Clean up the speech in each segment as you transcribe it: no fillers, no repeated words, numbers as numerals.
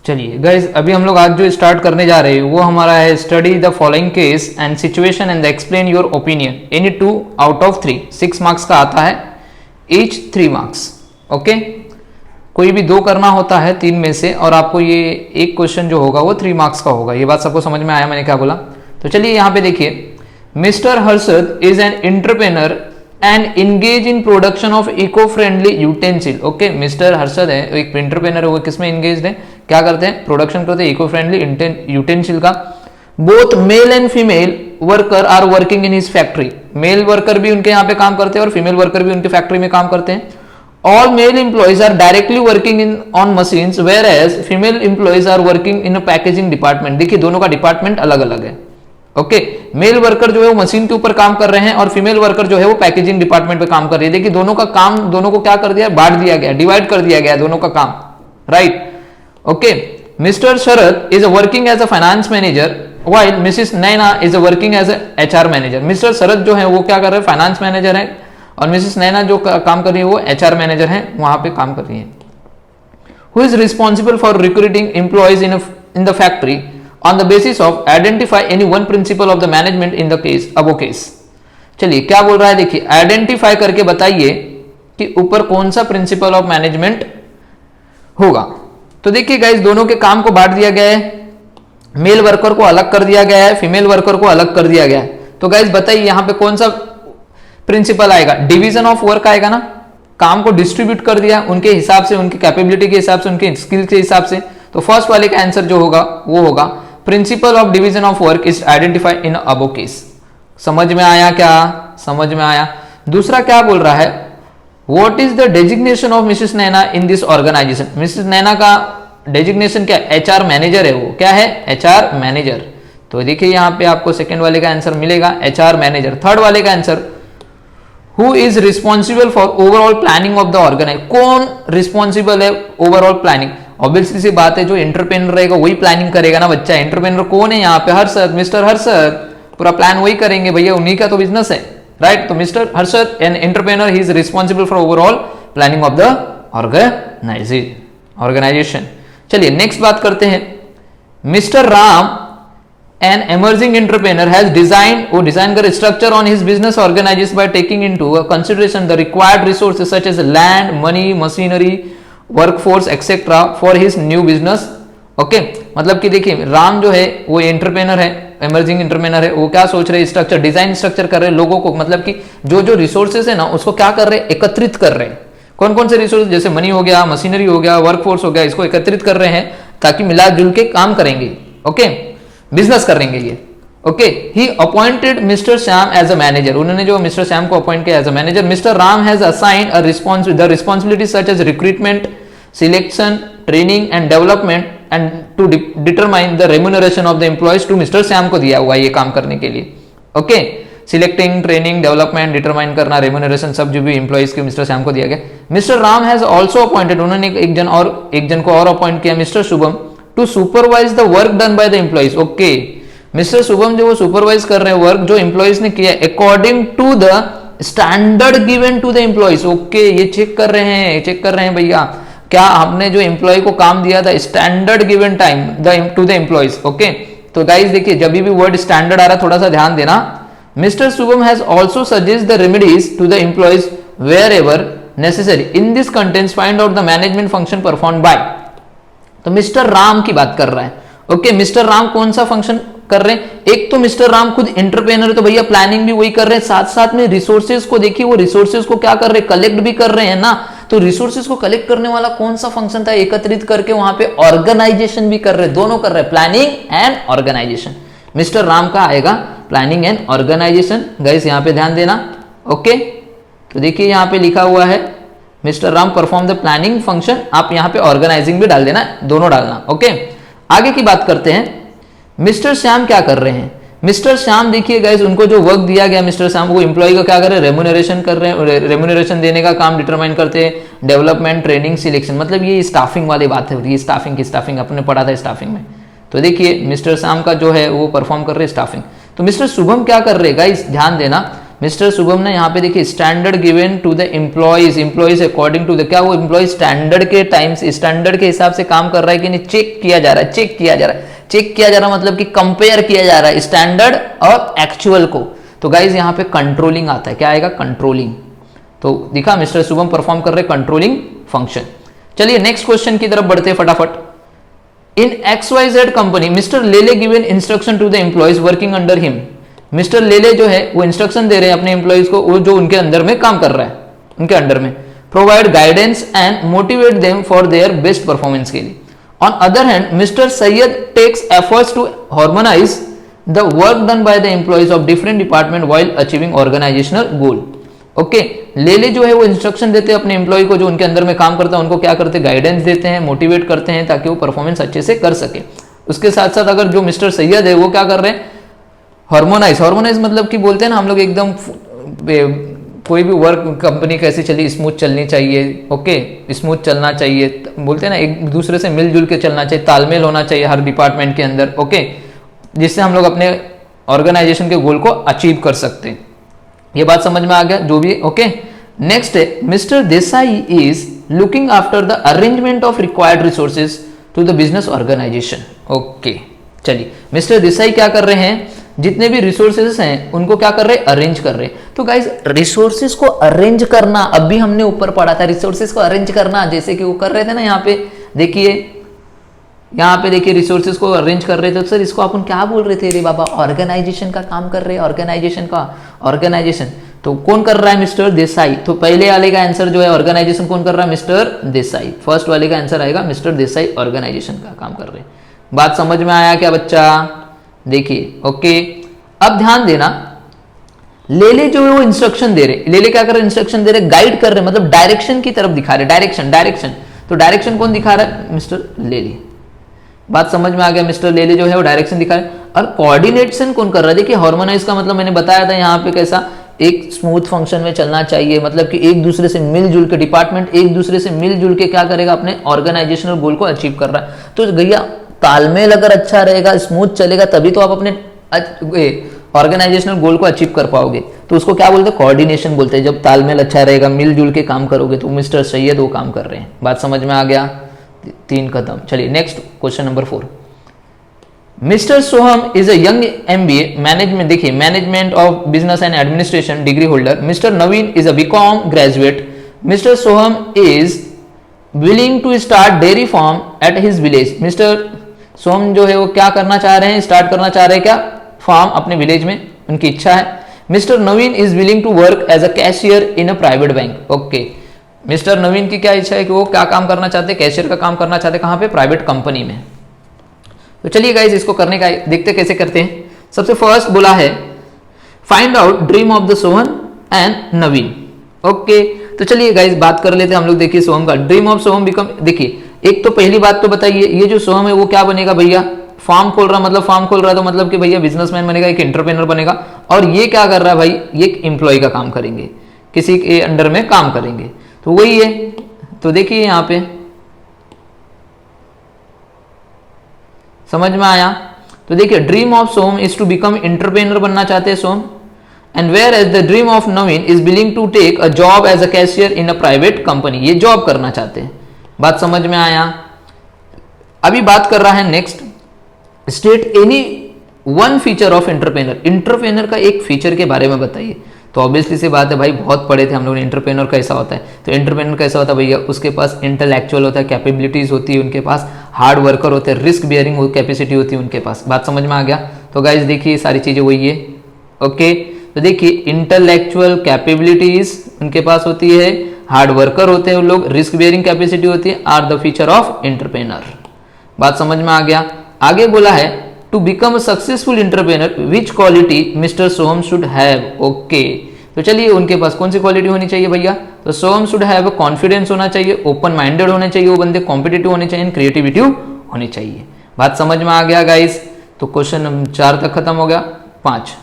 चलिए गाइज, अभी हम लोग आज जो स्टार्ट करने जा रहे हैं वो हमारा है study the following case and situation and explain your opinion any 2 out of 3। 6 marks का आता है, ईच 3 मार्क्स। ओके, कोई भी 2 करना होता है 3 में से, और आपको ये एक क्वेश्चन जो होगा वो 3 मार्क्स का होगा। ये बात सबको समझ में आया मैंने क्या बोला? तो चलिए यहाँ पे देखिए, mister Harshad is an entrepreneur and engage in production of eco friendly utensil. Okay, mister Harshad है, एक एंटरप्रेन्योर है, वो किसमें इंगेज है, क्या करते हैं, प्रोडक्शन करते हैं इको फ्रेंडली यूटेंसिल का। Both male and female worker are working in his factory. Male worker भी उनके यहाँ पे काम करते हैं और फीमेल वर्कर भी उनके फैक्ट्री में काम करते हैं। All male employees are directly working in on machines whereas female employees are working in a packaging department. देखिए दोनों का डिपार्टमेंट अलग अलग है। ओके, मेल वर्कर जो है वो मशीन के ऊपर काम कर रहे हैं और फीमेल वर्कर जो है वो पैकेजिंग डिपार्टमेंट पे काम कर रही है। देखिए दोनों का काम, दोनों को क्या कर दिया, बांट दिया गया, डिवाइड कर दिया गया दोनों का काम, right. Okay, Mr Sharad is working as a finance manager while Mrs Naina is working as a HR manager. Mr Sharad जो है वो क्या कर रहे हैं, फाइनेंस मैनेजर है, और मिसेस नैना जो काम कर रही है वो एचआर मैनेजर है, वहां पे काम कर रही है। Who is responsible for recruiting employees in the factory on the basis of identify any one principle of the management in the case above case। चलिए क्या बोल रहा है, देखिए आइडेंटिफाई करके बताइए कि ऊपर कौन सा प्रिंसिपल ऑफ मैनेजमेंट होगा। तो देखिए गाइस, दोनों के काम को बांट दिया गया है, मेल वर्कर को अलग कर दिया गया है, फीमेल वर्कर को अलग कर दिया गया है। तो गाइस बताइए यहां पे कौन सा प्रिंसिपल आएगा, डिवीजन ऑफ वर्क आएगा ना। काम को डिस्ट्रीब्यूट कर दिया उनके हिसाब से, उनकी कैपेबिलिटी के हिसाब से, उनके स्किल के हिसाब से। तो फर्स्ट वाले का आंसर जो होगा वो होगा principle of division of work is identified in above case. समझ में आया क्या, समझ में आया। दूसरा क्या बोल रहा है, what is the designation of Mrs Naina in this organisation. Mrs Naina का डेजिग्नेशन क्या, एचआर मैनेजर है, वो क्या है, एचआर मैनेजर। तो देखिए यहां पे आपको सेकंड वाले का आंसर मिलेगा, एचआर मैनेजर। थर्ड वाले का answer, who is responsible for overall planning of the organize. कौन रिस्पॉन्सिबल है ओवरऑल प्लानिंग, ऑब्वियसली सी बात है जो एंटरप्रेन्योर रहेगा वही प्लानिंग करेगा ना बच्चा। एंटरप्रेन्योर कौन है यहाँ पे, हर्षद, मिस्टर हर्षद, पूरा प्लान वही करेंगे भैया, उन्हीं का तो बिजनेस है, राइट। तो mister Harshad an entrepreneur, he is responsible for overall planning of the organization. चलिए नेक्स्ट बात करते हैं, mister Ram an emerging entrepreneur has design, वो डिजाइन कर structure on his business organization by taking into consideration the required resources such as land, money, machinery, workforce etcetera for his new business. Okay, मतलब कि देखिए राम जो है वो entrepreneur है, emerging entrepreneur है, वो क्या सोच रहे हैं, स्ट्रक्चर, डिजाइन स्ट्रक्चर कर रहे हैं लोगों को, मतलब कि जो जो रिसोर्सेज है ना उसको क्या कर रहे हैं, एकत्रित कर रहे हैं। कौन कौन से रिसोर्स, जैसे मनी हो गया, मशीनरी हो गया, वर्कफोर्स हो गया, इसको एकत्रित कर रहे हैं ताकि मिलाजुल के काम करेंगे। ओके, बिजनेस करेंगे ये। Okay, he appointed mister Shyam as a manager, उन्होंने जो मिस्टर श्याम को अपॉइंट किया as a manager. Mister Ram has assigned a responsibility such as recruitment, selection, training and development and to determine the remuneration of the employees to mister Shyam को दिया हुआ है ये काम करने के लिए। Okay, selecting, training, development, determine करना, रेम्यूनरेशन, सब जो भी एम्प्लॉइज के मिस्टर श्याम को दिया गया। Mister Ram has also appointed, उन्होंने एक जन को और अपॉइंट किया, mister Shubham, to supervise the work done by the employees. Okay, mister Shubham जो वो सुपरवाइज कर रहे हैं वर्क जो एम्प्लॉइज ने किया according to the standard given to the employees. Okay, ये चेक कर रहे हैं भैया, क्या आपने जो एम्प्लॉय को काम दिया था standard given time to the employees. Okay, तो गाइस देखिए जब भी वर्ड स्टैंडर्ड आ रहा थोड़ा सा ध्यान देना। Mister Shubham has also suggest the remedies to the employees wherever necessary in this contents find out the management function perform by. तो मिस्टर राम की बात कर रहा है। ओके, मिस्टर राम कौन सा फंक्शन कर रहे हैं, एक तो मिस्टर राम खुद एंटरप्रेन्योर, तो भैया प्लानिंग भी वही कर रहे हैं, साथ साथ में रिसोर्सेज को देखिए, वो रिसोर्सेज को क्या कर रहे हैं, कलेक्ट भी कर रहे हैं ना। तो रिसोर्सेज को कलेक्ट करने वाला कौन सा फंक्शन था, एकत्रित करके वहां पे ऑर्गेनाइजेशन भी कर रहे हैं, दोनों कर रहे हैं, planning and organization. Mister Ram का आएगा प्लानिंग एंड ऑर्गेनाइजेशन। गाइस यहाँ पे ध्यान देना। ओके, तो देखिए यहाँ पे लिखा हुआ है mister Ram perform the planning function, आप यहाँ पे ऑर्गेनाइजिंग भी डाल देना, दोनों डालना। ओके, आगे की बात करते हैं, मिस्टर श्याम क्या कर रहे हैं। मिस्टर श्याम देखिए गाइस, उनको जो वर्क दिया गया मिस्टर श्याम को, एम्प्लॉय का क्या कर रहे हैं, रेम्यूनरेशन कर रहे हैं, रेम्यूनरेशन देने का काम डिटरमाइन करते हैं, डेवलपमेंट, ट्रेनिंग, सिलेक्शन, मतलब ये स्टाफिंग वाली बात है, ये स्टाफिंग अपने पढ़ा था स्टाफिंग में। तो देखिए मिस्टर श्याम का जो है वो परफॉर्म कर रहे हैं स्टाफिंग। तो मिस्टर शुभम क्या कर रहे हैं गाइस, ध्यान देना, मिस्टर शुभम ने यहाँ पे देखिए standard given to the employees according to the, क्या वो एम्प्लॉय स्टैंडर्ड के टाइम से स्टैंडर्ड के हिसाब से काम कर रहा है कि नहीं, चेक किया जा रहा है, चेक किया जा रहा है मतलब कि कंपेयर किया जा रहा है स्टैंडर्ड और एक्चुअल को। तो गाइज यहाँ पे कंट्रोलिंग आता है, क्या आएगा, कंट्रोलिंग। तो दिखा मिस्टर शुभम परफॉर्म कर रहे कंट्रोलिंग फंक्शन। चलिए नेक्स्ट क्वेश्चन की तरफ बढ़ते फटाफट। In XYZ company mister Lele given instruction to the employees working under him. Mister Lele जो है वो इंस्ट्रक्शन दे रहे हैं अपने एम्प्लॉइज को, वो जो उनके अंदर में काम कर रहा है, उनके अंडर में। Provide guidance and motivate them for their best performance के लिए। On other hand mister Sayyed takes efforts to harmonize the work done by the employees of different department while achieving organizational goal. Okay, Lele जो है वो instruction देते हैं अपने employ को, जो उनके अंदर में काम करता है उनको क्या करते हैं, गाइडेंस देते हैं, मोटिवेट करते हैं ताकि वो परफॉर्मेंस अच्छे से कर सके। उसके साथ साथ अगर जो मिस्टर सैयद है वो क्या कर रहे हैं, हार्मोनाइज मतलब कि बोलते हैं ना हम लोग एकदम कोई भी वर्क कंपनी कैसी चली, स्मूथ चलनी चाहिए, ओके स्मूथ चलना चाहिए, बोलते हैं ना एक दूसरे से मिलजुल के चलना चाहिए, तालमेल होना चाहिए हर डिपार्टमेंट के अंदर, ओके, जिससे हम लोग अपने ऑर्गेनाइजेशन के गोल को अचीव कर सकते हैं। ये बात समझ में आ गया जो भी, ओके। नेक्स्ट है mister Desai is looking after the arrangement of required resources to the business organization. Okay, चलिए मिस्टर देसाई क्या कर रहे हैं, जितने भी रिसोर्सेज हैं उनको क्या कर रहे हैं, अरेंज कर रहे हैं। तो गाइज रिसोर्सेज को अरेंज करना, अभी हमने ऊपर पढ़ा था रिसोर्सेज को अरेंज करना, जैसे कि वो कर रहे थे ना, यहाँ पे देखिए, यहाँ पे देखिए रिसोर्सेज को अरेंज कर रहे थे। तो सर इसको अपन क्या बोल रहे थे रे बाबा, ऑर्गेनाइजेशन का काम कर रहे हैं, ऑर्गेनाइजेशन। तो कौन कर रहा है, मिस्टर देसाई। तो पहले वाले का आंसर जो है ऑर्गेनाइजेशन कौन कर रहा है, मिस्टर देसाई। फर्स्ट वाले का आंसर आएगा मिस्टर देसाई ऑर्गेनाइजेशन का काम कर रहे हैं। बात समझ में आया क्या बच्चा, देखिए, ओके। अब ध्यान देना, लेले जो है वो इंस्ट्रक्शन दे रहे, लेले क्या कर रहे, इंस्ट्रक्शन दे रहे, गाइड कर रहे, मतलब डायरेक्शन की तरफ दिखा रहे, डायरेक्शन। तो डायरेक्शन कौन दिखा रहा है, मिस्टर लेले। बात समझ में आ गया, मिस्टर लेले जो है वो डायरेक्शन दिखा रहे। और कोऑर्डिनेशन कौन कर रहा है, देखिए हार्मोनाइज का मतलब मैंने बताया था यहाँ पे कैसा, एक स्मूथ फंक्शन में चलना चाहिए, मतलब कि एक दूसरे से मिलजुल के, डिपार्टमेंट एक दूसरे से मिलजुल के क्या करेगा, अपने ऑर्गेनाइजेशनल गोल को अचीव कर रहा है। तो भैया तालमेल अगर अच्छा रहेगा, स्मूथ चलेगा, तभी तो आप अपने ऑर्गेनाइजेशनल गोल को अचीव कर पाओगे। तो उसको क्या बोलते हैं, कोऑर्डिनेशन बोलते हैं। जब तालमेल अच्छा रहेगा, मिलजुल के काम करोगे, तो मिस्टर सैयद वो काम कर रहे हैं। बात समझ में आ गया, 3 खत्म। चलिए next question number 4। Mr Soham is a young MBA management, देखिए management of business and administration degree holder. Mr Naveen is a BCom graduate. Mr Soham is willing to start dairy farm at his village. Mr Soham जो है वो क्या करना चाह रहे हैं, start करना चाह रहे हैं क्या, फार्म अपने विलेज में, उनकी इच्छा है। Mr Naveen is willing to work as a cashier in a private bank. Okay, Mr Naveen की क्या इच्छा है कि वो क्या काम करना चाहते हैं, कैशियर का काम करना चाहते हैं, कहां पे, प्राइवेट कंपनी में। तो चलिए गाइज इसको करने का देखते कैसे करते हैं। सबसे फर्स्ट बोला है find out dream of the Sohan and Naveen. Okay, तो चलिए गाइज बात कर लेते हैं हम लोग। देखिए सोहम का ड्रीम ऑफ सोहम बिकम, देखिए एक तो पहली बात तो बताइए, ये जो सोहम है वो क्या बनेगा भैया, फार्म खोल रहा, मतलब फार्म खोल रहा है तो मतलब कि भैया बिजनेसमैन बनेगा, एक एंटरप्रेन्योर बनेगा। और ये क्या कर रहा है भाई, ये एक एम्प्लॉय का काम करेंगे, किसी के अंडर में काम करेंगे, तो वही है। तो देखिए यहां पे समझ में आया। तो देखिए dream of Soham is to become entrepreneur, बनना चाहते हैं Soham. And whereas the dream of Naveen is willing to take a job as a cashier in a private company, ये जॉब करना चाहते हैं। बात समझ में आया। अभी बात कर रहा है next, state any one feature of entrepreneur, entrepreneur का एक फीचर के बारे में बताइए। तो ऑब्वियसली सी बात है भाई, बहुत पढ़े थे हम लोग, एंटरप्रेन्योर कैसा होता है। तो एंटरप्रेन्योर कैसा होता है भैया, उसके पास इंटेलेक्चुअल होता है, कैपेबिलिटीज होती है उनके पास, हार्ड वर्कर होते हैं, रिस्क बियरिंग कैपेसिटी होती है उनके पास। बात समझ में आ गया। तो गाइज देखिए सारी चीजें वही है। ओके, तो देखिए इंटेलेक्चुअल कैपेबिलिटीज उनके पास होती है, हार्ड वर्कर होते हैं वो लोग, रिस्क बियरिंग कैपेसिटी होती है, are the feature of entrepreneur. बात समझ में आ गया। आगे बोला है to become a successful entrepreneur which quality mister Soham should have. Okay, तो चलिए उनके पास कौन सी क्वालिटी होनी चाहिए भैया, तो सोहम शुड हैव कॉन्फिडेंस होना चाहिए, ओपन माइंडेड होने चाहिए वो बंदे, कॉम्पिटिटिव होने चाहिए, क्रिएटिविटी होनी चाहिए। बात समझ में आ गया गाइस। तो क्वेश्चन नंबर 4 तक खत्म हो गया। 5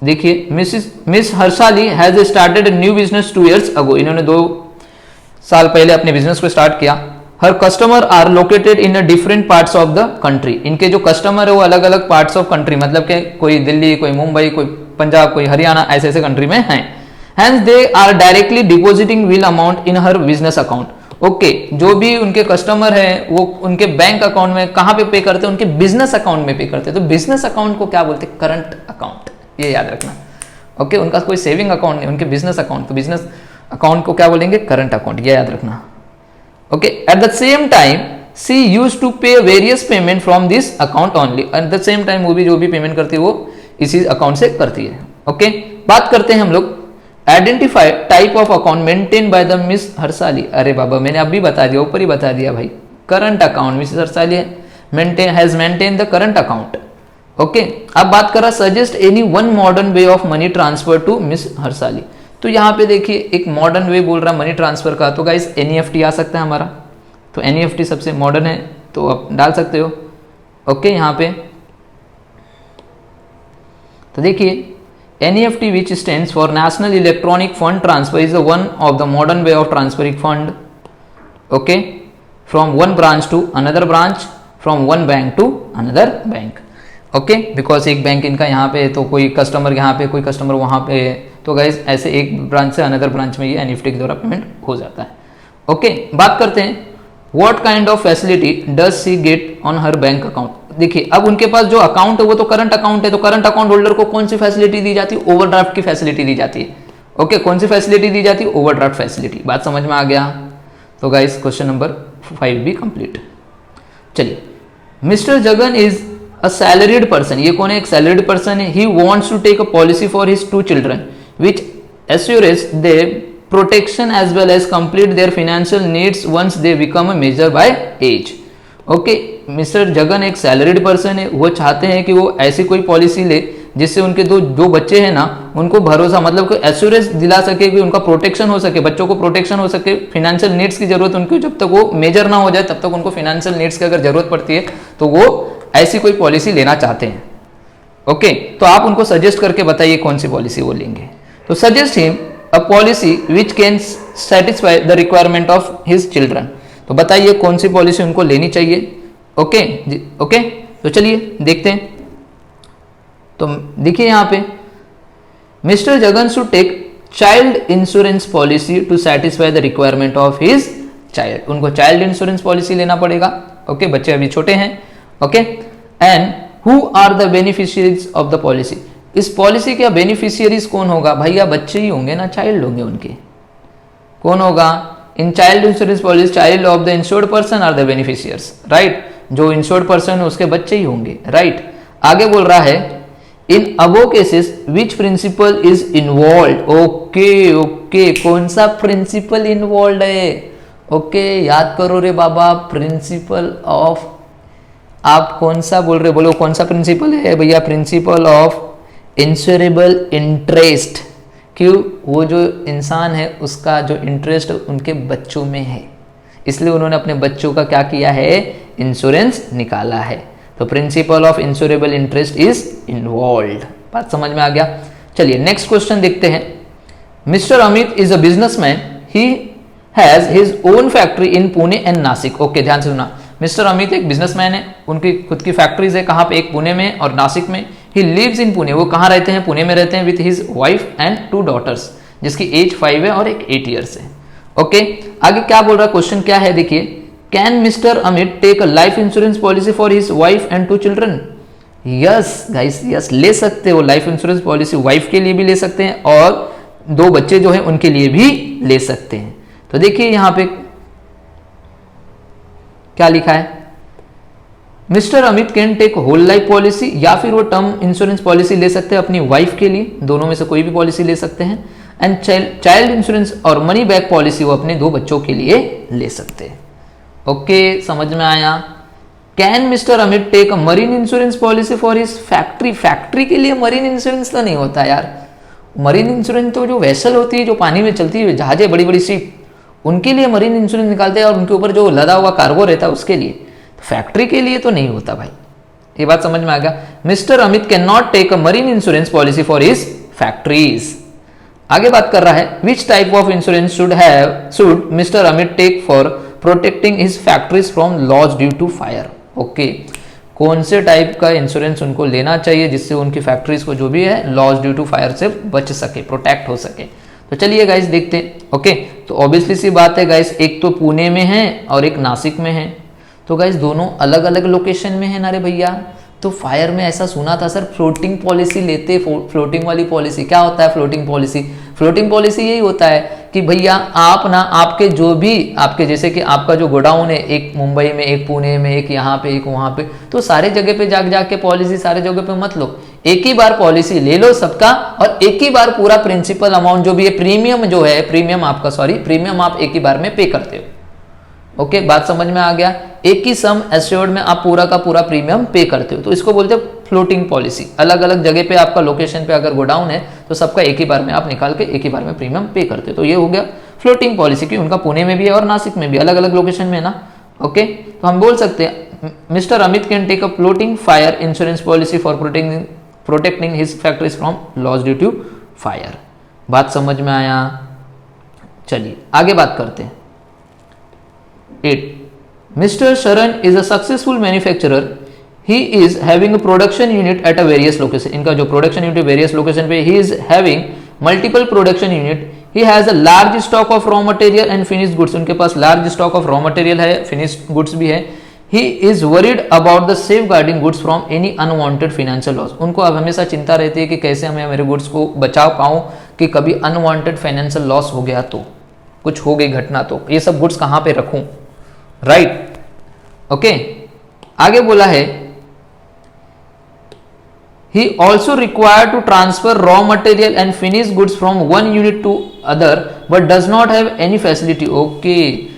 देखिए, miss Harshali has started new business 2 years ago, इन्होंने 2 साल पहले अपने बिजनेस को स्टार्ट किया। Her customer are located in different parts of the country, इनके जो कस्टमर है वो अलग अलग पार्ट्स ऑफ कंट्री, मतलब कि कोई दिल्ली, कोई मुंबई, कोई पंजाब, कोई हरियाणा, ऐसे ऐसे कंट्री में हैं। Hence they are directly depositing will amount in her business account. Okay, जो भी उनके कस्टमर हैं वो उनके बैंक अकाउंट में कहाँ पे करते हैं, उनके बिजनेस अकाउंट में पे करते हैं। तो बिजनेस अकाउंट को क्या बोलते हैं, करंट अकाउंट, ये याद रखना। ओके, उनका कोई सेविंग अकाउंट नहीं, उनके बिजनेस अकाउंट, तो बिजनेस अकाउंट को क्या बोलेंगे, करंट अकाउंट, ये याद रखना। Okay, at the same time she use to pay various payment from this account only. At the same time वो भी जो भी पेमेंट करती है वो इसी अकाउंट से करती है। ओके, बात करते हैं हम लोग identify type of account maintain by the miss Harshali. अरे बाबा, मैंने अभी बता दिया, ऊपर ही बता दिया भाई, current account. Miss Harshali has maintain the current account. Okay, अब बात करा suggest any one modern way of money transfer to miss Harshali. तो यहाँ पे देखिए एक मॉडर्न वे बोल रहा है मनी ट्रांसफर का, तो गाइस एनईएफटी आ सकता है हमारा, तो एनईएफटी सबसे मॉडर्न है, तो आप डाल सकते हो। ओके, यहाँ पे तो देखिए NEFT which stands for national electronic fund transfer is one of the modern way of transferring fund, okay, from one branch to another branch, from one bank to another bank. Okay, because एक bank इनका यहाँ पे है, तो कोई customer यहाँ पे, कोई कस्टमर वहाँ पे है, तो गाइस ऐसे एक ब्रांच से अनदर ब्रांच में ये एनईएफटी के द्वारा पेमेंट हो जाता है। ओके, बात करते हैं what kind of facility does she get on her bank account. देखिए अब उनके पास जो अकाउंट है वो तो करंट अकाउंट है, तो करंट अकाउंट होल्डर को कौन सी फैसिलिटी दी जाती है, ओवरड्राफ्ट की फैसिलिटी दी जाती है। ओके, कौन सी फैसिलिटी दी जाती है, ओवरड्राफ्ट फैसिलिटी। बात समझ में आ गया, तो गाइस क्वेश्चन नंबर 5 भी कंप्लीट। चलिए, mister Jagan is a salaried person, ये कौन है, एक सैलरीड पर्सन है। He wants to take a policy for his 2 children which assures their protection as well as complete their financial needs once they become a major by age। Okay, mister Jagan एक salaried person है, वो चाहते हैं कि वो ऐसी कोई policy ले जिससे उनके दो बच्चे हैं ना, उनको भरोसा, मतलब कोई एश्योरेंस दिला सके कि उनका प्रोटेक्शन हो सके, बच्चों को प्रोटेक्शन हो सके, फाइनेंशियल नीड्स की जरूरत उनको जब तक वो मेजर ना हो जाए तब तक उनको फाइनेंशियल नीड्स की अगर जरूरत पड़ती है तो वो ऐसी कोई पॉलिसी लेना चाहते हैं। ओके, तो आप उनको सजेस्ट करके बताइए कौन सी पॉलिसी वो लेंगे। तो suggest him a policy which can satisfy the requirement of his children. तो बताइए कौन सी पॉलिसी उनको लेनी चाहिए। ओके जी, ओके, तो चलिए देखते हैं। तो देखिए यहाँ पे mister Jagan should take child insurance policy to satisfy the requirement of his child. उनको चाइल्ड इंश्योरेंस पॉलिसी लेना पड़ेगा। ओके, बच्चे अभी छोटे हैं। Okay, and who are the beneficiaries of the policy. इस पॉलिसी के बेनिफिशियरीज कौन होगा, भैया बच्चे ही होंगे ना, चाइल्ड होंगे उनके। कौन होगा in child insurance policy, child of the insured person are the beneficiaries, right. जो इंश्योर्ड पर्सन है उसके बच्चे ही होंगे, राइट। आगे बोल रहा है in above cases which principle is involve. Okay okay, कौन सा प्रिंसिपल इन्वॉल्व है, ओके याद करो रे बाबा, प्रिंसिपल ऑफ, आप कौन सा बोल रहे, बोलो कौन सा प्रिंसिपल है भैया, प्रिंसिपल ऑफ इंश्योरेबल इंटरेस्ट। क्यों, वो जो इंसान है उसका जो इंटरेस्ट उनके बच्चों में है, इसलिए उन्होंने अपने बच्चों का क्या किया है, इंश्योरेंस निकाला है। तो principle of insurable interest is involve. बात समझ में आ गया। चलिए नेक्स्ट क्वेश्चन देखते हैं। Mister Amit is a businessman, he has his own factory in Pune and Nashik. Okay, ध्यान से सुना, मिस्टर अमित एक बिजनेसमैन है, उनकी खुद की फैक्ट्रीज है, कहाँ पे, एक पुणे में और नासिक में। ही लिव्स इन पुणे, वो कहाँ रहते हैं, पुणे में रहते हैं, with his wife and 2 daughters, जिसकी एज 5 है और एक 8 years है। ओके, आगे क्या बोल रहा है, क्वेश्चन क्या है देखिए, can mister Amit take a life insurance policy for his wife and 2 children। Yes guys, yes, ले सकते हो लाइफ इंश्योरेंस पॉलिसी, वाइफ के लिए भी ले सकते हैं और 2 बच्चे जो है उनके लिए भी ले सकते हैं। तो देखिए यहाँ पे क्या लिखा है, mister Amit can take whole life policy, या फिर वो टर्म इंश्योरेंस पॉलिसी ले सकते हैं अपनी वाइफ के लिए, दोनों में से कोई भी पॉलिसी ले सकते हैं। एंड चाइल्ड इंश्योरेंस और मनी बैक पॉलिसी वो अपने 2 बच्चों के लिए ले सकते हैं। ओके, समझ में आया। Can mister Amit take a marine insurance policy for his factory. Factory के लिए मरीन इंश्योरेंस तो नहीं होता यार, मरीन इंश्योरेंस तो जो वेसल होती है, जो पानी में चलती है जहाजें, बड़ी बड़ी शिप, उनके लिए मरीन इंश्योरेंस निकालते हैं और उनके ऊपर जो लदा हुआ कार्गो रहता है उसके लिए। फैक्ट्री के लिए तो नहीं होता भाई, ये बात समझ में आ गया। Mister Amit can not take a marine insurance policy for his factories. आगे बात कर रहा है, which type of insurance should mister Amit take for protecting his factories from loss due to fire. Okay, कौन से टाइप का इंश्योरेंस उनको लेना चाहिए जिससे उनकी फैक्ट्रीज को जो भी है लॉस ड्यू टू फायर से बच सके, प्रोटेक्ट हो सके। तो चलिए गाइस देखते हैं। ओके, तो ऑब्वियसली सी बात है गाइस, एक तो पुणे में है और एक नासिक में है, तो गाइस दोनों अलग अलग लोकेशन में है ना रे भैया। तो फायर में ऐसा सुना था सर फ्लोटिंग पॉलिसी लेते, फ्लोटिंग वाली पॉलिसी। क्या होता है फ्लोटिंग पॉलिसी? फ्लोटिंग पॉलिसी यही होता है कि भैया आप ना, आपके जो भी आपके जैसे कि आपका जो गोडाउन है, एक मुंबई में, एक पुणे में, एक यहाँ पे, एक वहाँ पे, तो सारे जगह पे जाग के पॉलिसी सारे जगह पे मत लो, एक ही बार पॉलिसी ले लो सबका, और एक ही बार पूरा प्रिंसिपल अमाउंट जो भी है, प्रीमियम जो है, प्रीमियम आपका, सॉरी, प्रीमियम आप एक ही बार में पे करते हो। ओके, बात समझ में आ गया? एक ही सम एश्योर्ड में आप पूरा का पूरा प्रीमियम पे करते हो, तो इसको बोलते हैं फ्लोटिंग पॉलिसी। अलग अलग जगह पे आपका लोकेशन पे अगर गोडाउन है तो सबका एक ही बार में आप निकाल के एक ही बार में प्रीमियम पे करते हो। तो ये हो गया फ्लोटिंग पॉलिसी की, उनका पुणे में भी है और नासिक में भी, अलग अलग लोकेशन में है ना। ओके, तो हम बोल सकते हैं mister Amit can take a floating fire insurance policy for protecting his factories from loss due to fire. बात समझ में आया? चलिए आगे बात करते हैं। 8. Mr. Sharan is a successful manufacturer. He is having a production unit at a various location. इनका जो production unit various location पे, he is having multiple production unit. He has a large stock of raw material and finished goods. उनके पास large stock of raw material है, finished goods भी है. He is worried about the safeguarding goods from any unwanted financial loss. उनको अब हमेशा चिंता रहती है कि कैसे हमें मेरे goods को बचा पाऊँ कि कभी unwanted financial loss हो गया तो, कुछ हो गई घटना तो ये सब goods कहाँ पे रखूँ, राइट? ओके, आगे बोला है he also required to transfer raw material and finished goods from one unit to other but does not have any facility. Okay,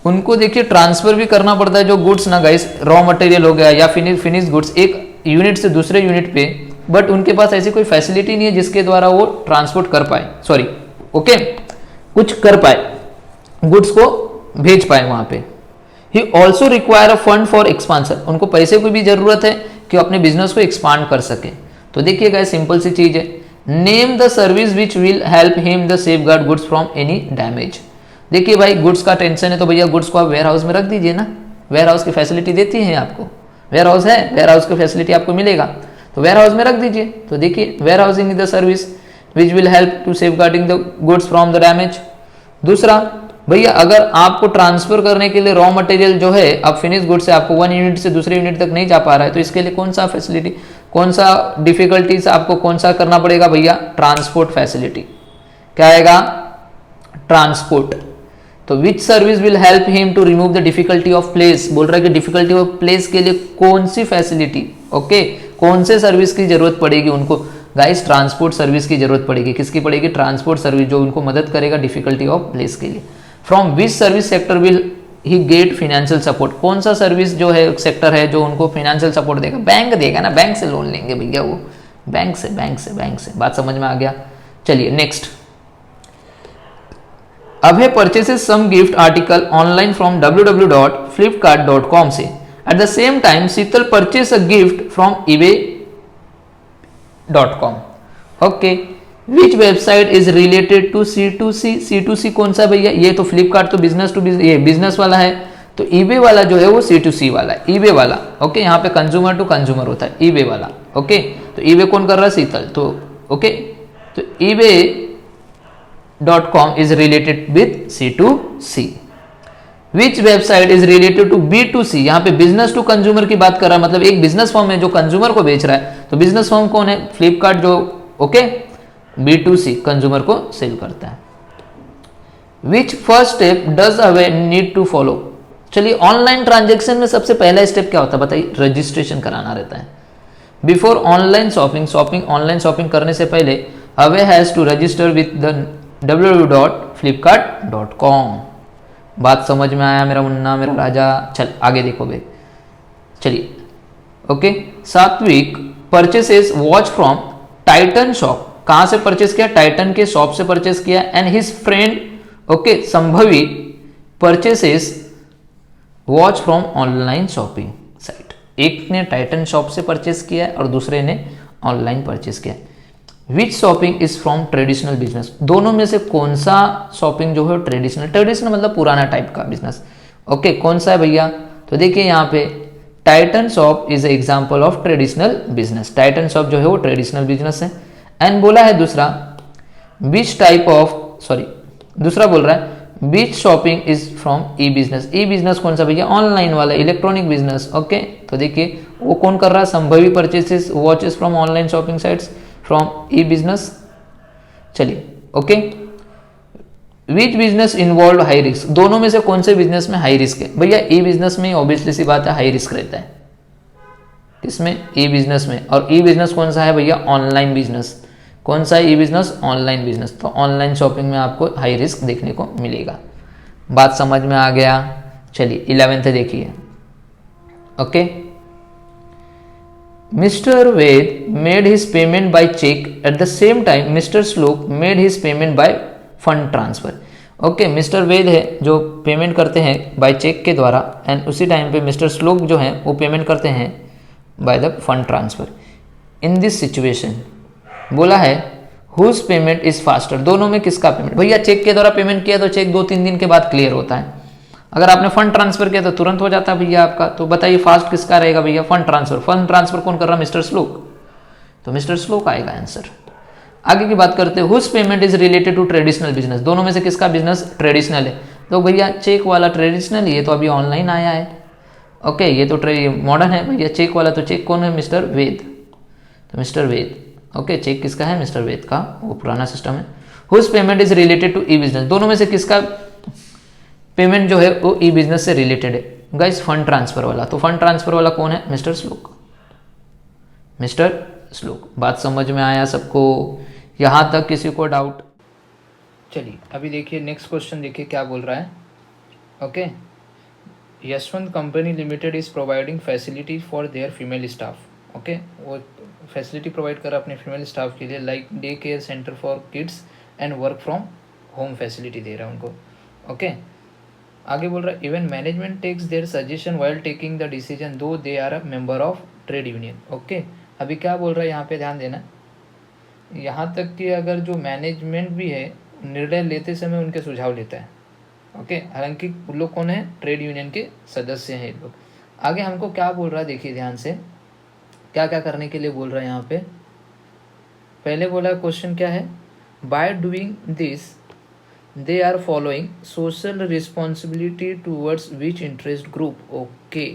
उनको देखिए ट्रांसफर भी करना पड़ता है जो गुड्स ना गाइस, रॉ मटेरियल हो गया या फिनिश गुड्स, एक यूनिट से दूसरे यूनिट पे, बट उनके पास ऐसी कोई फैसिलिटी नहीं है जिसके द्वारा वो ट्रांसपोर्ट कर पाए, सॉरी ओके, कुछ कर पाए, गुड्स को भेज पाए वहां पे। He also require a fund for expansion, उनको पैसे की भी जरूरत है कि अपने बिजनेस को एक्सपांड कर सके। तो देखिए गाइस सिंपल सी चीज है, name the service which will help him the safeguard goods from any damage. देखिए भाई गुड्स का टेंशन है तो भैया गुड्स को आप वेयर हाउस में रख दीजिए ना, वेयर हाउस की फैसिलिटी देती है आपको, वेयर हाउस है, वेयर हाउस की फैसिलिटी आपको मिलेगा, तो वेयर हाउस में रख दीजिए। तो देखिए warehousing is the service which will help to safeguarding the goods from the damage. दूसरा भैया अगर आपको ट्रांसफर करने के लिए रॉ मटेरियल जो है अब फिनिश गुड से आपको वन यूनिट से दूसरे यूनिट तक नहीं जा पा रहा है, तो इसके लिए कौन सा फैसिलिटी, कौन सा डिफिकल्टीज आपको कौन सा करना पड़ेगा भैया, ट्रांसपोर्ट फैसिलिटी। क्या आएगा? ट्रांसपोर्ट। तो which service will help him to remove the difficulty of place, बोल रहा है कि डिफिकल्टी ऑफ प्लेस के लिए कौन सी फैसिलिटी, ओके, कौन से सर्विस की जरूरत पड़ेगी उनको गाइस, ट्रांसपोर्ट सर्विस की जरूरत पड़ेगी। किसकी पड़ेगी? ट्रांसपोर्ट सर्विस, जो उनको मदद करेगा डिफिकल्टी ऑफ प्लेस के लिए। From which service sector will he get financial support, कौन सा सर्विस जो है सेक्टर है जो उनको फाइनेंशियल सपोर्ट देगा? बैंक देगा ना, बैंक से लोन लेंगे भैया वो, बैंक से। बात समझ में आ गया? चलिए next. Abhay purchases some gift article online from www.flipkart.com से। At the same time Sheetal purchase a gift from ebay.com। Okay, which website is related to C2C? C2C कौन सा भैया? ये तो फ्लिपकार्ट तो बिजनेस टू बिजनेस, ये बिजनेस वाला है, तो eBay वाला जो है वो C2C वाला है, eBay वाला। ओके, यहाँ पे कंज्यूमर टू कंज्यूमर होता है, eBay वाला। ओके, तो eBay कौन कर रहा है? शीतल। तो ओके, तो ebay.com is related with C2C। Which website is related to B2C? यहाँ पे बिजनेस टू कंज्यूमर की बात कर रहा है, मतलब एक बिजनेस फर्म है जो कंज्यूमर को बेच रहा है, तो बिजनेस फर्म कौन है? फ्लिपकार्ट, जो ओके B2C कंज्यूमर को सेल करता है। Which first step does Ava need to follow? चलिए ऑनलाइन ट्रांजेक्शन में सबसे पहला स्टेप क्या होता है बताइए? रजिस्ट्रेशन कराना रहता है। Before online shopping online shopping करने से पहले Abhay has to register with the www.flipkart.com। बात समझ में आया मेरा मुन्ना, मेरा राजा? चल आगे देखो बे, चलिए ओके। सात्विक purchases watch from Titan shop, कहां से परचेस किया? टाइटन के शॉप से परचेस किया। And his friend okay Shambhavi purchases watch from online shopping site. एक ने टाइटन शॉप से परचेस किया और दूसरे ने ऑनलाइन परचेस किया। Which shopping is from traditional business? दोनों में से कौन सा शॉपिंग जो है ट्रेडिशनल मतलब पुराना टाइप का बिजनेस, ओके कौन सा है भैया? तो देखिए यहाँ पे Titan shop is example of traditional business, Titan shop जो है वो ट्रेडिशनल बिजनेस है। एंड बोला है दूसरा, विच टाइप ऑफ, सॉरी दूसरा बोल रहा है which shopping is from e business, e business कौन सा भैया, ऑनलाइन वाला इलेक्ट्रॉनिक बिजनेस। ओके, तो देखिए वो कौन कर रहा है, Sambhavi purchases watches from online shopping sites from e business. चलिए okay, which business involve high risk, दोनों में से कौन से बिजनेस में हाई रिस्क है भैया, ई बिजनेस में ऑब्वियसली सी बात है हाई रिस्क रहता है, किसमें, ई बिजनेस में। और ई बिजनेस कौन सा है भैया, ऑनलाइन बिजनेस। कौन सा है ई बिजनेस, ऑनलाइन बिजनेस। तो ऑनलाइन शॉपिंग में आपको हाई रिस्क देखने को मिलेगा। बात समझ में आ गया। चलिए 11th देखिए। Okay, Mr Ved made his payment by cheque, at the same time Mr Shlok made his payment by fund transfer. Okay, Mr Ved है जो पेमेंट करते हैं बाय चेक के द्वारा, एंड उसी टाइम पे मिस्टर श्लोक जो है वो पेमेंट करते हैं by the fund transfer. In this situation बोला है हुज पेमेंट इज फास्टर, दोनों में किसका पेमेंट, भैया चेक के द्वारा पेमेंट किया तो चेक 2-3 दिन के बाद क्लियर होता है, अगर आपने फंड ट्रांसफर किया तो तुरंत हो जाता है भैया आपका। तो बताइए फास्ट किसका रहेगा भैया, फंड ट्रांसफर। फंड ट्रांसफर कौन कर रहा है, मिस्टर श्लोक, तो मिस्टर श्लोक आएगा आंसर। आगे की बात करते हैं, whose payment is related to traditional business, दोनों में से किसका बिजनेस ट्रेडिशनल है, तो भैया चेक वाला ट्रेडिशनल, ये तो अभी ऑनलाइन आया है। ओके, ये तो मॉडर्न है भैया, चेक वाला, तो चेक कौन है, मिस्टर वेद, तो मिस्टर वेद। ओके, चेक किसका है, मिस्टर वेद का, वो पुराना सिस्टम है। Whose payment is related to e business, दोनों में से किसका पेमेंट जो है वो ई बिजनेस से रिलेटेड है गाइस, फंड ट्रांसफर वाला। तो फंड ट्रांसफर वाला कौन है, मिस्टर श्लोक, मिस्टर श्लोक। बात समझ में आया सबको, यहां तक किसी को डाउट। चलिए अभी देखिए नेक्स्ट क्वेश्चन, देखिए क्या बोल रहा है। Okay, Yashwant company limited is providing facility for their female staff. Okay, वो फैसिलिटी प्रोवाइड कर रहा है अपने फीमेल स्टाफ के लिए, like day care centre for kids and work from home facility दे रहा है उनको। ओके, आगे बोल रहा है even management takes their suggestion while taking the decision though they are a member of trade union. Okay, अभी क्या बोल रहा है यहाँ पे ध्यान देना, यहाँ तक कि अगर जो मैनेजमेंट भी है निर्णय लेते समय उनके सुझाव लेता है। ओके, हालांकि उन लोग कौन है, ट्रेड यूनियन के सदस्य हैं ये लोग। आगे हमको क्या बोल रहा है देखिए ध्यान से, क्या क्या करने के लिए बोल रहा है यहाँ पे। पहले बोला क्वेश्चन क्या है, by doing this they are following social responsibility towards which interest group. Okay,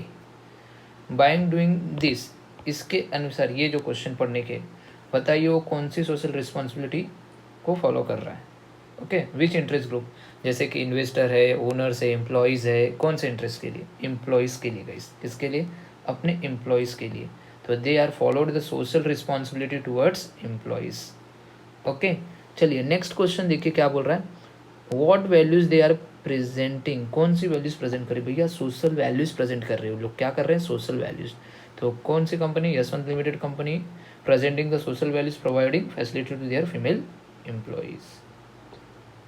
by doing this, इसके अनुसार ये जो क्वेश्चन पढ़ने के, बताइए वो कौन सी सोशल रिस्पॉन्सिबिलिटी को फॉलो कर रहा है। ओके, विच इंटरेस्ट ग्रुप, जैसे कि इन्वेस्टर है, ओनर्स है, एम्प्लॉयज़ है, कौन से इंटरेस्ट के लिए, एम्प्लॉयज़ के लिए गाइस, किसके लिए, अपने एम्प्लॉयज़ के लिए। तो they are followed the social responsibility towards employees. Okay, चलिए नेक्स्ट क्वेश्चन देखिए क्या बोल रहा है, what values they are presenting, कौन सी वैल्यूज प्रेजेंट करें भैया, सोशल वैल्यूज प्रेजेंट कर रहे हो लोग, क्या कर रहे हैं, सोशल वैल्यूज। तो कौन सी company, Yashwant limited company, presenting the social values providing facility to their female employees.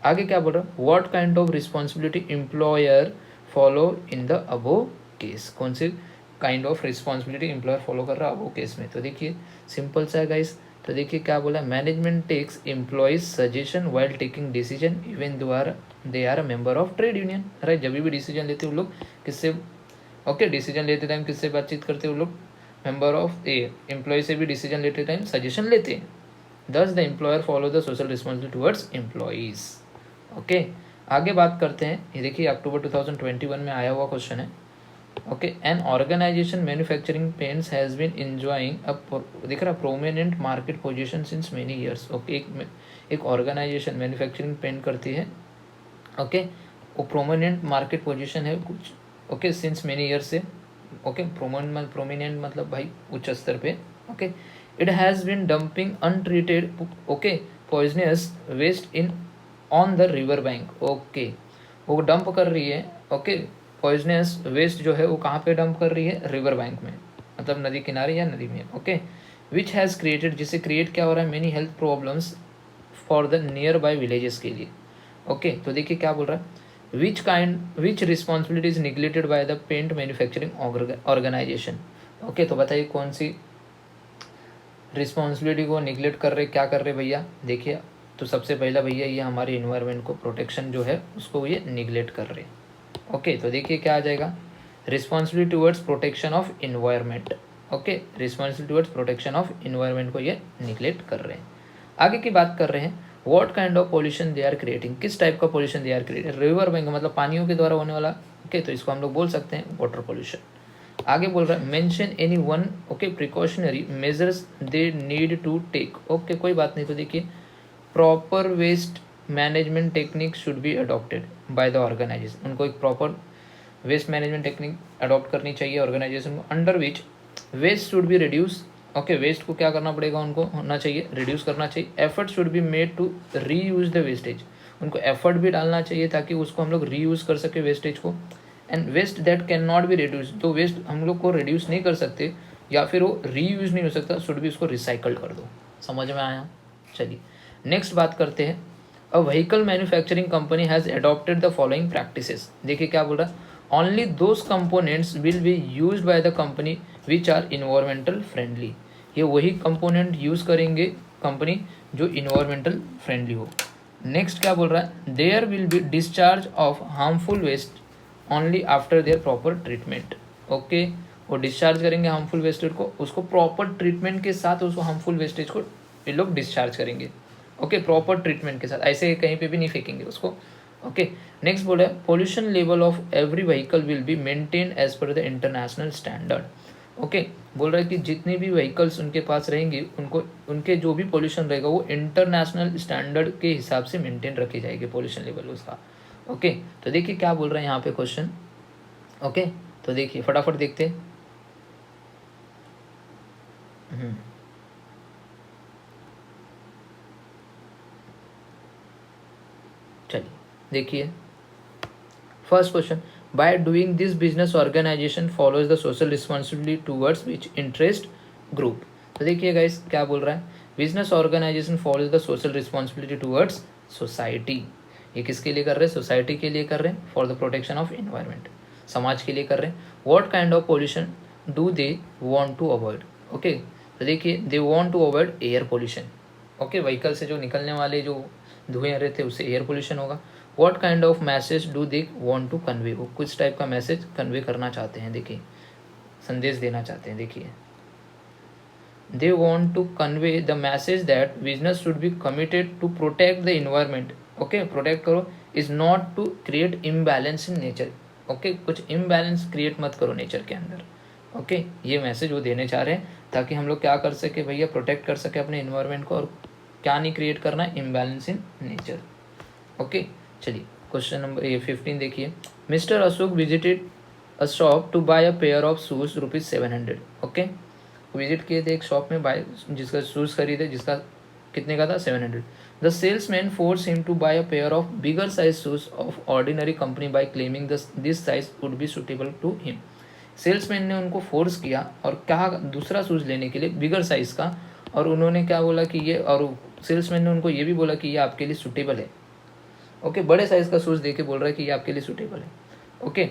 आगे क्या बोल रहा है, what kind of responsibility employer follow in the above case, कौन सी kind of responsibility employer follow कर रहा है अबोव केस में। तो देखिए सिंपल सा है गाइस, तो देखिए क्या बोला, management takes employees suggestion while taking decision even they are a member of trade union. Right, जब भी डिसीजन लेते वो लोग किससे, ओके डिसीजन लेते टाइम किससे बातचीत करते वो लोग, मेंबर ऑफ एम्प्लॉय से भी डिसीजन लेते टाइम सजेशन लेते हैं। दस the employer follow the social responsibility towards employees. Okay, आगे बात करते हैं, ये देखिए अक्टूबर 2021 में आया हुआ क्वेश्चन है। Okay, an organization manufacturing paints has been enjoying दिख रहा prominent market position since many years. Okay, एक ऑर्गेनाइजेशन मैन्युफैक्चरिंग पेंट करती है, ओके वो प्रोमिनेंट मार्केट पोजीशन है कुछ, ओके सिंस मेनी ईयर्स से। ओके, प्रोमिनेंट मतलब भाई उच्च स्तर पे। Okay, it has been dumping untreated okay poisonous waste in on the river bank. Okay, वो डंप कर रही है, ओके पॉइजनस वेस्ट जो है वो कहाँ पे डंप कर रही है, रिवर बैंक में, मतलब नदी किनारे या नदी में। ओके, विच हैज़ क्रिएटेड, जिससे क्रिएट क्या हो रहा है, many health problems for the nearby villages के लिए। ओके, तो देखिए क्या बोल रहा है, which responsibility is neglected by the paint manufacturing organisation. Okay, तो बताइए कौन सी रिस्पॉन्सिबिलिटी को निगलेक्ट कर रहे, क्या कर रहे भैया, देखिए तो सबसे पहला भैया ये हमारे इन्वायरमेंट को प्रोटेक्शन जो है उसको ये निगलेक्ट कर रहे। ओके, तो देखिए क्या आ जाएगा, responsibility towards protection of environment. Okay, responsibility towards protection of environment को ये निगलेक्ट कर रहे हैं। आगे की बात कर रहे हैं, what kind of pollution they are creating, किस टाइप का pollution they are creating, river bank मतलब पानियों के द्वारा होने वाला। ओके, तो इसको हम लोग बोल सकते हैं वाटर पोल्यूशन। आगे बोल रहा है mention any one okay precautionary measures they need to take. Okay, कोई बात नहीं। तो देखिए, proper waste management technique should be adopted by the organization, उनको एक proper waste management technique adopt करनी चाहिए ऑर्गेनाइजेशन को, under which waste should be reduce. Okay, waste को क्या करना पड़ेगा, उनको होना चाहिए रिड्यूस करना चाहिए। Effort should be made to reuse the wastage, उनको एफर्ट भी डालना चाहिए ताकि उसको हम लोग री यूज़ कर सके वेस्टेज को। And waste that can not be reduce, तो वेस्ट हम लोग को रिड्यूस नहीं कर सकते या फिर वो री यूज़ नहीं हो सकता, शुड भी उसको रिसाइकल कर दो। समझ में आया? चलिए नेक्स्ट बात करते हैं। A vehicle manufacturing company has adopted the following practices. देखिए क्या बोल रहा है, only those components will be used by the company which are environmental friendly, ये वही कंपोनेंट यूज़ करेंगे कंपनी जो इन्वायरमेंटल फ्रेंडली हो। नेक्स्ट क्या बोल रहा है, there will be discharge of harmful waste only after their proper treatment. Okay, वो डिस्चार्ज करेंगे हार्मफुल वेस्टेज को, उसको प्रॉपर ट्रीटमेंट के साथ उसको हार्मफुल वेस्टेज को ये लोग डिस्चार्ज करेंगे। ओके, प्रॉपर ट्रीटमेंट के साथ, ऐसे कहीं पे भी नहीं फेंकेंगे उसको। ओके, नेक्स्ट बोला है pollution level of every vehicle will be maintain as per the international standard. Okay, बोल रहा है कि जितनी भी व्हीकल्स उनके पास रहेंगी उनको उनके जो भी पोल्यूशन रहेगा वो इंटरनेशनल स्टैंडर्ड के हिसाब से मेंटेन रखी जाएगी पोल्यूशन लेवल उसका। ओके, तो देखिए क्या बोल रहे हैं यहाँ पे क्वेश्चन। ओके, तो देखिए फटाफट देखते हैं। चलिए देखिए first question, by doing this business organisation follows the social responsibility towards which interest group. तो देखिए गाइस क्या बोल रहा है, business organisation follows the social responsibility towards society. ये किसके लिए कर रहे हैं, सोसाइटी के लिए कर रहे हैं, for the protection of environment, समाज के लिए कर रहे हैं। What kind of pollution do they want to avoid. Okay, तो देखिए they want to avoid air pollution. Okay, vehicle से जो निकलने वाले जो धुएं रहते हैं उससे एयर पोल्यूशन होगा। What kind of message do they want to convey, वो कुछ टाइप का मैसेज कन्वे करना चाहते हैं, देखिए संदेश देना चाहते हैं। देखिए they want to convey the message that business should be committed to protect the environment. Okay, protect करो, is not to create imbalance in nature. Okay, कुछ इम्बैलेंस क्रिएट मत करो नेचर के अंदर। ओके, ये मैसेज वो देने चाह रहे हैं ताकि हम लोग क्या कर सके भैया, प्रोटेक्ट कर सके अपने इन्वायरमेंट को, और क्या नहीं क्रिएट करना है, इम्बैलेंस इन नेचर। ओके, चलिए क्वेश्चन नंबर ये 15 देखिए। Mister Ashok visited a shop to buy a pair of shoes ₹700। Okay, visit किए थे एक शॉप में, बाय जिसका शूज़ खरीदे, जिसका कितने का था, 700। The salesman force him to buy a pair of bigger size shoes of ordinary company by claiming this size would be suitable to him. Salesman ने उनको फोर्स किया और कहा दूसरा शूज़ लेने के लिए बिगर साइज़ का, और उन्होंने क्या बोला कि ये, और सेल्समैन ने उनको ये भी बोला कि ये आपके लिए सूटेबल है। ओके, बड़े साइज़ का शूज़ देके बोल रहा है कि ये आपके लिए सूटेबल है। Okay,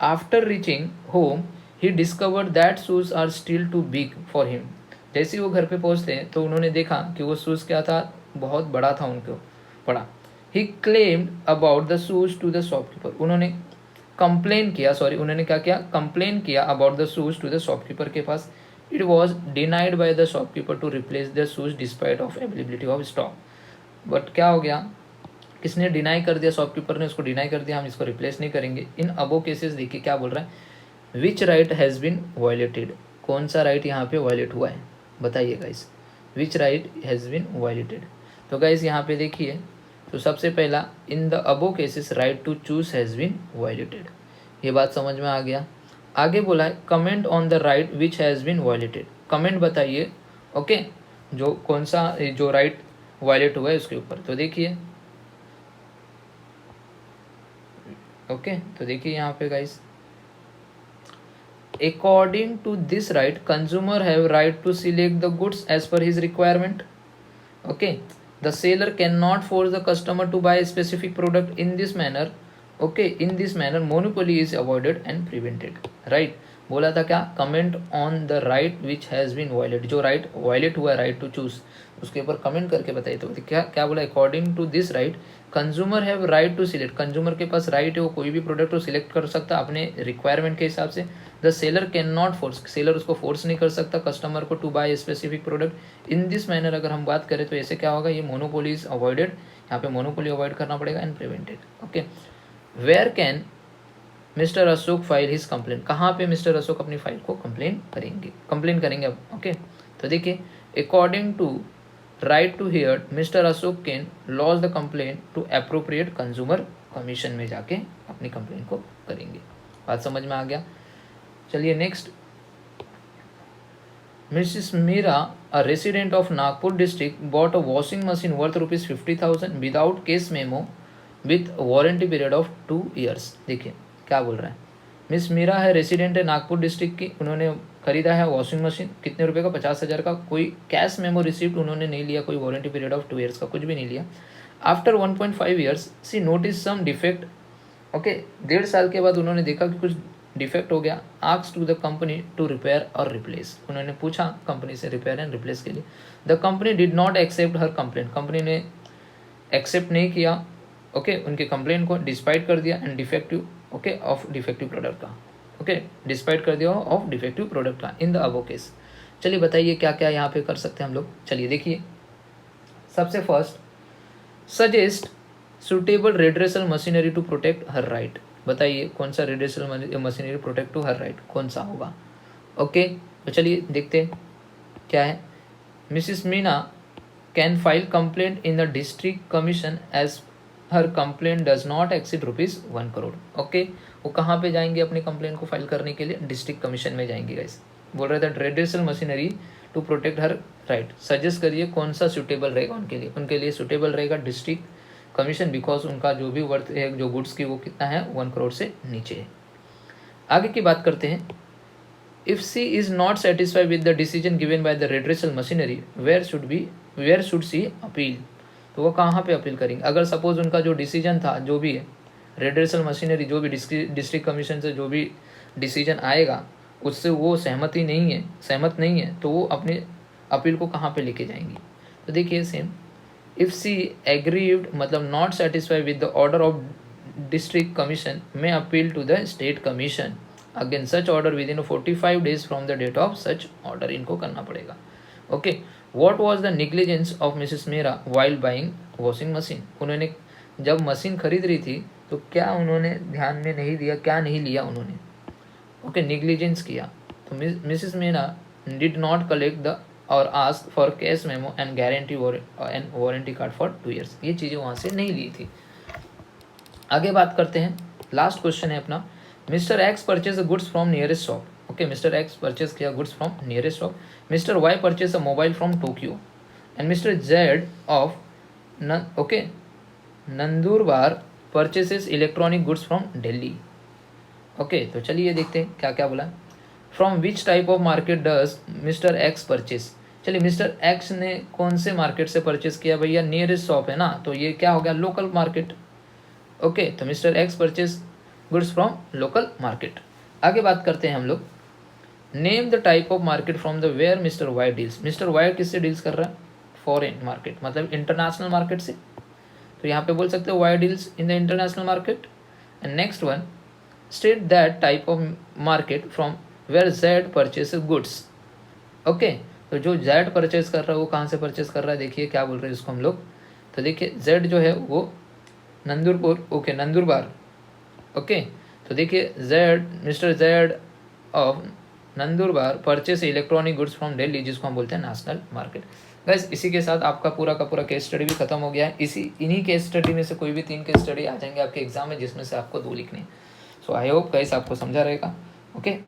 after reaching home he discovered that shoes are still too big for him. जैसे ही वो घर पे पहुंचते हैं तो उन्होंने देखा कि वो शूज़ क्या था, बहुत बड़ा था उनको, बड़ा। He claimed about the shoes to the shopkeeper, उन्होंने कंप्लेन किया, सॉरी उन्होंने क्या किया, कंप्लेन किया about the shoes to the shopkeeper के पास। It was denied by the shopkeeper to replace the shoes despite of availability of stock. But क्या हो गया, किसने डिनाई कर दिया, शॉपकीपर ने उसको डिनाई कर दिया, हम इसको रिप्लेस नहीं करेंगे। इन अबो केसेस देखिए क्या बोल रहा है, which right has been violated, कौन सा राइट यहाँ पे वायलेट हुआ है बताइए guys, which right has been violated. तो गाइस यहाँ पे देखिए, तो सबसे पहला in the above cases right to choose has been violated, ये बात समझ में आ गया। आगे बोला है comment on the right which has been violated, comment बताइए। ओके, जो कौन सा जो राइट वायलेट हुआ है उसके ऊपर। तो देखिए ओके, तो देखिए यहाँ पे guys, according to this right consumer have right to select the goods as per his requirement. Okay, the seller can not force the customer to buy specific product in this manner. Okay, in this manner monopoly is avoided and prevented, right. बोला था क्या, comment on the right which has been violate, जो right violate हुआ है, right to choose, उसके ऊपर comment करके बताइए। तो क्या क्या बोला, according to this right consumer have right to select, consumer के पास राइट है, वो कोई भी प्रोडक्ट को सिलेक्ट कर सकता है अपने रिक्वायरमेंट के हिसाब से। The seller can not force, seller उसको फोर्स नहीं कर सकता कस्टमर को to buy specific product. In this manner अगर हम बात करें तो ऐसे क्या होगा, ये मोनोपोली इज अवॉइडेड, यहाँ पे मोनोपोली अवॉइड करना पड़ेगा, and prevented. Okay, where can mister Ashok file his complain, कहाँ पे मिस्टर अशोक अपनी फाइल को कंप्लेन करेंगे अब। ओके, तो देखिए, according to right to hear mister Ashok can lodge the complain to appropriate consumer commission में जाके अपनी कंप्लेन को करेंगे। बात समझ में आ गया। चलिए next, Mrs Meera, a resident of Nagpur district, bought a washing machine worth ₹50,000 without cash memo with warranty period of 2 years। देखिए क्या बोल रहा है, मिस मीरा है, रेसिडेंट है नागपुर डिस्ट्रिक्ट की, उन्होंने खरीदा है वॉशिंग मशीन, कितने रुपए का, 50,000 का, कोई कैश मेमो रिसिप्ट उन्होंने नहीं लिया, कोई वारंटी पीरियड ऑफ 2 years का कुछ भी नहीं लिया। आफ्टर 1.5 years सी नोटिस सम डिफेक्ट, ओके, 1.5 साल के बाद उन्होंने देखा कि कुछ डिफेक्ट हो गया। Asked to the company to repair और रिप्लेस, उन्होंने पूछा कंपनी से रिपेयर एंड रिप्लेस के लिए। The company did not accept her complain, company ने एक्सेप्ट नहीं किया, ओके, उनके कंप्लेन को डिस्पाइट कर दिया, and defective, okay, of defective product का, ओके, डिस्पाइट कर दिया ऑफ डिफेक्टिव प्रोडक्ट का इन द अबो केस। चलिए बताइए क्या क्या यहाँ पे कर सकते हैं हम लोग। चलिए देखिए, सबसे first, suggest suitable redressal machinery to protect her right, बताइए कौन सा redressal machinery protect to her right कौन सा होगा। ओके, तो चलिए देखते हैं क्या है। Mrs Meena can file complaint in the district commission as her complaint does not exceed ₹1 crore। Okay, वो कहाँ पे जाएंगे अपनी कंप्लेंट को फाइल करने के लिए, डिस्ट्रिक्ट कमीशन में जाएंगे गाइस। बोल रहे थे redressal machinery to protect her right, suggest करिए कौन सा सूटेबल रहेगा उनके लिए सूटेबल रहेगा डिस्ट्रिक्ट कमीशन, बिकॉज उनका जो भी वर्थ है जो गुड्स की वो कितना है, 1 crore से नीचे है। आगे की बात करते हैं, if she is not satisfied with the decision given by the redressal machinery where should she appeal, तो वो कहाँ पे अपील करेंगे। अगर सपोज उनका जो डिसीजन था, जो भी है रेड्रेसल मशीनरी, जो भी डिस्ट्रिक्ट कमीशन से जो भी डिसीजन आएगा उससे वो सहमत नहीं है, तो वो अपनी अपील को कहाँ पे लेके जाएंगी। तो देखिए सेम, इफ सी एग्रीव्ड मतलब not satisfied with the order of district commission may appeal to the state commission against such order within 45 days from the date of such order, इनको करना पड़ेगा। Okay, what was the negligence of Mrs Meera while buying washing machine, उन्होंने जब machine खरीद रही थी तो क्या उन्होंने ध्यान में नहीं दिया, क्या नहीं लिया उन्होंने, ओके, निग्लिजेंस किया। तो Mrs Meera did not collect the और ask for cash memo and guarantee and warranty card for 2 years, ये चीज़ें वहाँ से नहीं ली थी। आगे बात करते हैं, लास्ट क्वेश्चन है अपना, Mr X purchase goods from nearest shop, okay, Mr X purchase किया goods from nearest shop, Mr Y purchase a mobile from Tokyo, and Mr Z of Nandurbar purchases electronic goods from Delhi. Okay, तो चलिए देखते हैं क्या क्या बोला। From which type of market does Mr X purchase, चलिए Mr X ने कौन से मार्केट से परचेज किया भैया, नियरेस्ट शॉप है ना, तो ये क्या हो गया, लोकल मार्केट। ओके, तो mister X purchase goods from local market. आगे बात करते हैं हम लोग, name the type of market from the where mister Y डील्स, मिस्टर वाई किससे डील्स कर रहा है, फॉरेन मार्केट मतलब इंटरनेशनल मार्केट से, तो यहाँ पे बोल सकते हो Y deals in the international market. And next one, state that type of market from where Z purchase goods. Okay, तो जो जेड परचेज कर रहा है वो कहाँ से परचेज कर रहा है, देखिए क्या बोल रहे हैं इसको हम लोग। तो देखिए जेड जो है वो नंदुरबार। ओके, तो देखिए Z, mister Z of Nandurbar purchase electronic goods from Delhi, जिसको हम बोलते हैं नेशनल मार्केट। गाइस इसी के साथ आपका पूरा का पूरा केस स्टडी भी खत्म हो गया है। इन्हीं केस स्टडी में से कोई भी 3 केस स्टडी आ जाएंगे आपके एग्जाम में, जिसमें से आपको 2 लिखने। सो आई होप गाइस आपको समझा रहेगा। ओके।